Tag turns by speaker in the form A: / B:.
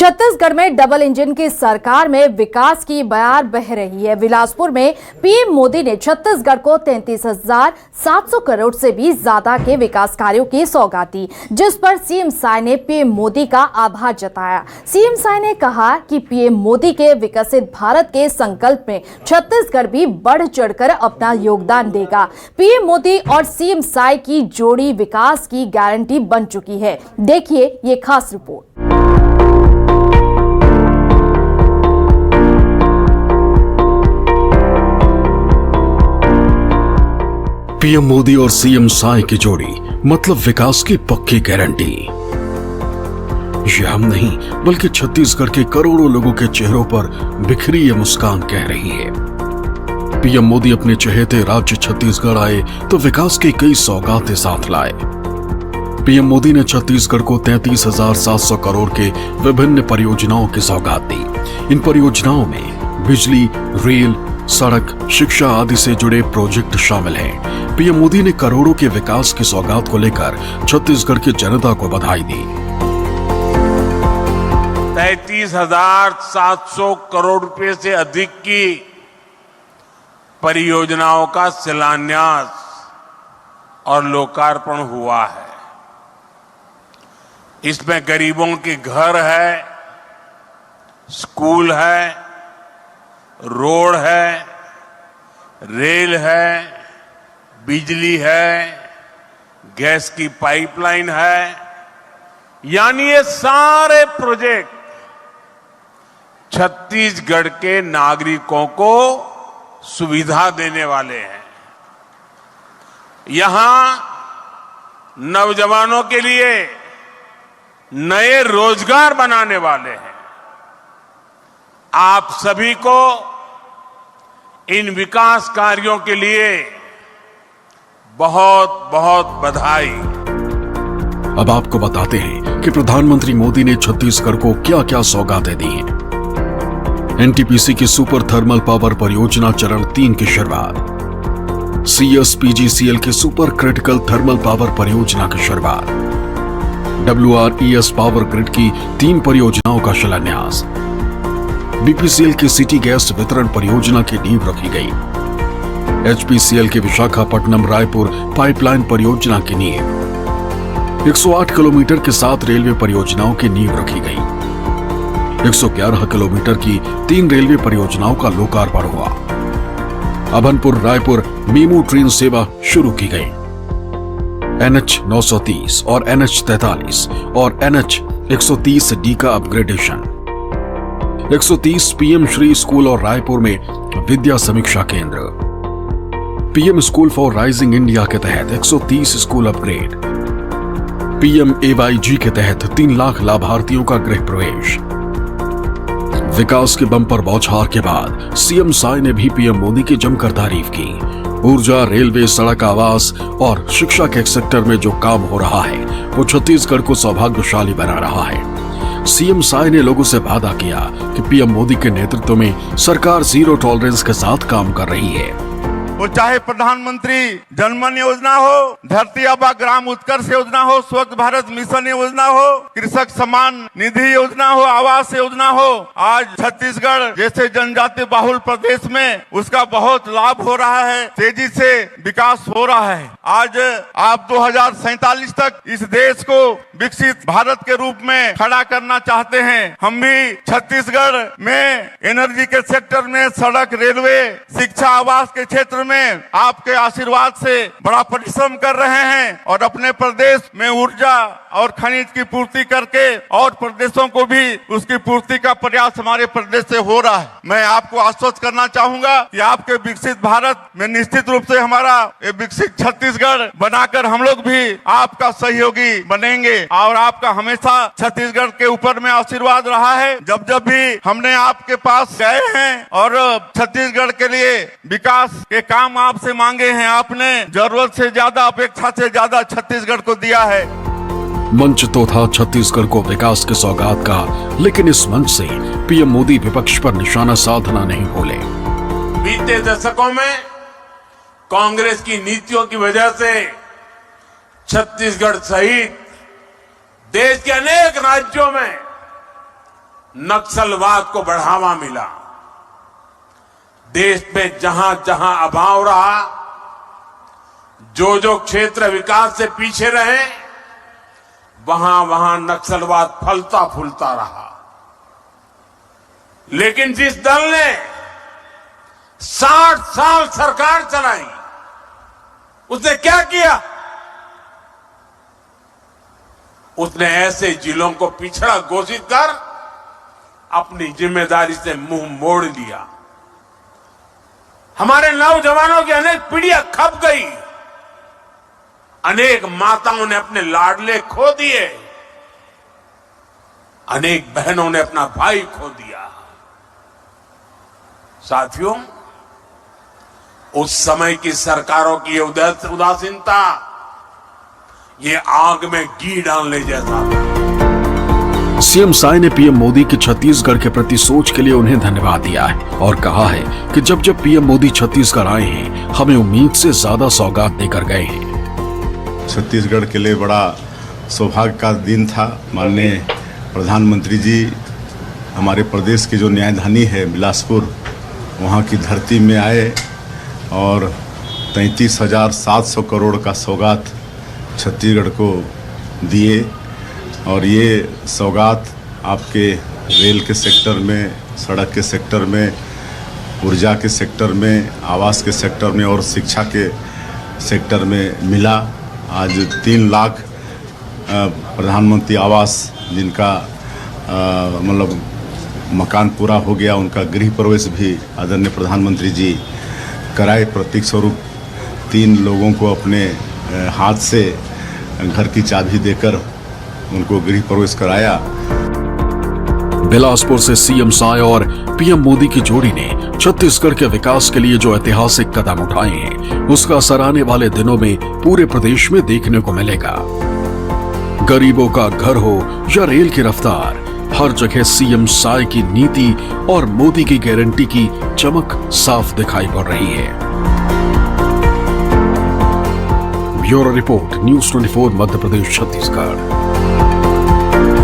A: छत्तीसगढ़ में double engine की सरकार में विकास की बयार बह रही है। बिलासपुर में पीएम मोदी ने छत्तीसगढ़ को 33,700 करोड़ से भी ज्यादा के विकास कार्यों की सौगात दी, जिस पर सीएम साय ने पीएम मोदी का आभार जताया। सीएम साय ने कहा कि पीएम मोदी के विकसित भारत के संकल्प में छत्तीसगढ़ भी बढ़ चढ़कर अपना योगदान देगा। पीएम मोदी और सीएम साय की जोड़ी विकास की गारंटी बन चुकी है। देखिए ये खास रिपोर्ट।
B: पीएम मोदी और सीएम साय की जोड़ी मतलब विकास की पक्की गारंटी। ये हम नहीं बल्कि छत्तीसगढ़ के करोड़ों लोगों के चेहरों पर बिखरी ये मुस्कान कह रही है। पीएम मोदी अपने चहेते राज्य छत्तीसगढ़ आए तो विकास की कई सौगातें साथ लाए। पीएम मोदी ने छत्तीसगढ़ को 33,700 करोड़ के विभिन्न परियोजनाओं की सौगात दी। इन परियोजनाओं में बिजली, रेल, सड़क, शिक्षा आदि से जुड़े प्रोजेक्ट शामिल हैं। पीएम मोदी ने करोड़ों के विकास की सौगात को लेकर छत्तीसगढ़ की जनता को बधाई दी।
C: 33,700 करोड़ रुपए से अधिक की परियोजनाओं का शिलान्यास और लोकार्पण हुआ है। इसमें गरीबों के घर है, स्कूल है, रोड है, रेल है, बिजली है, गैस की पाइपलाइन है, यानी ये सारे प्रोजेक्ट छत्तीसगढ़ के नागरिकों को सुविधा देने वाले हैं। यहां नौजवानों के लिए नए रोजगार बनाने वाले हैं। आप सभी को इन विकास कार्यों के लिए बहुत बहुत बधाई।
B: अब आपको बताते हैं कि प्रधानमंत्री मोदी ने छत्तीसगढ़ को क्या क्या सौगातें दी हैं। एनटीपीसी की सुपर थर्मल पावर परियोजना चरण 3 की शुरुआत, सीएसपीजीसीएल की सुपर क्रिटिकल थर्मल पावर परियोजना की शुरुआत, WRES पावर ग्रिड की 3 परियोजनाओं का शिलान्यास, बीपीसीएल की सिटी गैस वितरण परियोजना की नींव रखी गई, एचपीसीएल के विशाखापट्टनम रायपुर पाइपलाइन परियोजना की नींव, 108 किलोमीटर के 7 रेलवे परियोजनाओं की नींव रखी गई, 111 किलोमीटर की 3 रेलवे परियोजनाओं का लोकार्पण हुआ, अभनपुर रायपुर मेमू ट्रेन सेवा शुरू की गई, NH 930 और NH 43 और NH 130D का अपग्रेडेशन, 130 पीएम श्री स्कूल और रायपुर में विद्या समीक्षा केंद्र, PM school for rising India के तहत 130 स्कूल अपग्रेड, PMAYG के तहत 3 लाख लाभार्थियों का गृह प्रवेश। विकास के बम्पर बौछार के बाद सीएम साय ने भी पीएम मोदी की जमकर तारीफ की। ऊर्जा, रेलवे, सड़क, आवास और शिक्षा के सेक्टर में जो काम हो रहा है वो छत्तीसगढ़ को सौभाग्यशाली बना रहा है। सीएम साय ने लोगों से वादा किया कि पीएम मोदी के नेतृत्व में सरकार जीरो टॉलरेंस के साथ काम कर रही है।
D: वो चाहे प्रधानमंत्री जनमन योजना हो, धरती आबा ग्राम उत्कर्ष योजना हो, स्वच्छ भारत मिशन योजना हो, कृषक सम्मान निधि योजना हो, आवास योजना हो, आज छत्तीसगढ़ जैसे जनजाति बाहुल प्रदेश में उसका बहुत लाभ हो रहा है, तेजी से विकास हो रहा है। आज आप 2047 तक इस देश को विकसित भारत के रूप में खड़ा करना चाहते हैं। हम भी छत्तीसगढ़ में एनर्जी के सेक्टर में, सड़क, रेलवे, शिक्षा, आवास के क्षेत्र में आपके आशीर्वाद से बड़ा परिश्रम कर रहे हैं और अपने प्रदेश में ऊर्जा और खनिज की पूर्ति करके और प्रदेशों को भी उसकी पूर्ति का प्रयास हमारे प्रदेश से हो रहा है। मैं आपको आश्वस्त करना चाहूंगा कि आपके विकसित भारत में निश्चित रूप से हमारा ये विकसित छत्तीसगढ़ बनाकर हम लोग भी आपका सहयोगी बनेंगे और आपका हमेशा छत्तीसगढ़ के ऊपर में आशीर्वाद रहा है। जब जब भी हमने आपके पास गए हैं और छत्तीसगढ़ के लिए विकास के काम आपसे मांगे हैं, आपने जरूरत से ज्यादा, अपेक्षा से ज्यादा छत्तीसगढ़ को दिया है।
B: मंच तो था छत्तीसगढ़ को विकास के सौगात का, लेकिन इस मंच से पीएम मोदी विपक्ष पर निशाना साधना नहीं भूले।
C: बीते दशकों में कांग्रेस की नीतियों की वजह से छत्तीसगढ़ सहित देश के अनेक राज्यों में नक्सलवाद को बढ़ावा मिला। देश में जहां जहां अभाव रहा, जो क्षेत्र विकास से पीछे रहे, वहां वहां नक्सलवाद फलता फूलता रहा। लेकिन जिस दल ने 60 साल सरकार चलाई, उसने क्या किया? उसने ऐसे जिलों को पिछड़ा घोषित कर अपनी जिम्मेदारी से मुंह मोड़ लिया। हमारे नौजवानों की अनेक पीढ़ियां खप गई, अनेक माताओं ने अपने लाडले खो दिए, अनेक बहनों ने अपना भाई खो दिया। साथियों, उस समय की सरकारों की उदासीनता ये आग में घी डालने जैसा था।
B: सीएम साय ने पीएम मोदी की छत्तीसगढ़ के प्रति सोच के लिए उन्हें धन्यवाद दिया है और कहा है कि जब जब पीएम मोदी छत्तीसगढ़ आए हैं, हमें उम्मीद से ज्यादा सौगात देकर गए हैं।
E: छत्तीसगढ़ के लिए बड़ा सौभाग्य का दिन था। माननीय प्रधानमंत्री जी हमारे प्रदेश की जो न्यायधानी है बिलासपुर, वहाँ की धरती में आए और 33,700 करोड़ का सौगात छत्तीसगढ़ को दिए। और ये सौगात आपके रेल के सेक्टर में, सड़क के सेक्टर में, ऊर्जा के सेक्टर में, आवास के सेक्टर में और शिक्षा के सेक्टर में मिला। आज 3 लाख प्रधानमंत्री आवास जिनका मतलब मकान पूरा हो गया, उनका गृह प्रवेश भी आदरणीय प्रधानमंत्री जी कराए। प्रतीक स्वरूप 3 लोगों को अपने हाथ से घर की चाबी देकर उनको गृह प्रवेश कराया।
B: बिलासपुर से सीएम साय और पीएम मोदी की जोड़ी ने छत्तीसगढ़ के विकास के लिए जो ऐतिहासिक कदम उठाए हैं, उसका असर आने वाले दिनों में पूरे प्रदेश में देखने को मिलेगा। गरीबों का घर हो या रेल की रफ्तार, हर जगह सीएम साय की नीति और मोदी की गारंटी की चमक साफ दिखाई पड़ रही है। Bureau report, news 24 Madhya Pradesh Chhattisgarh.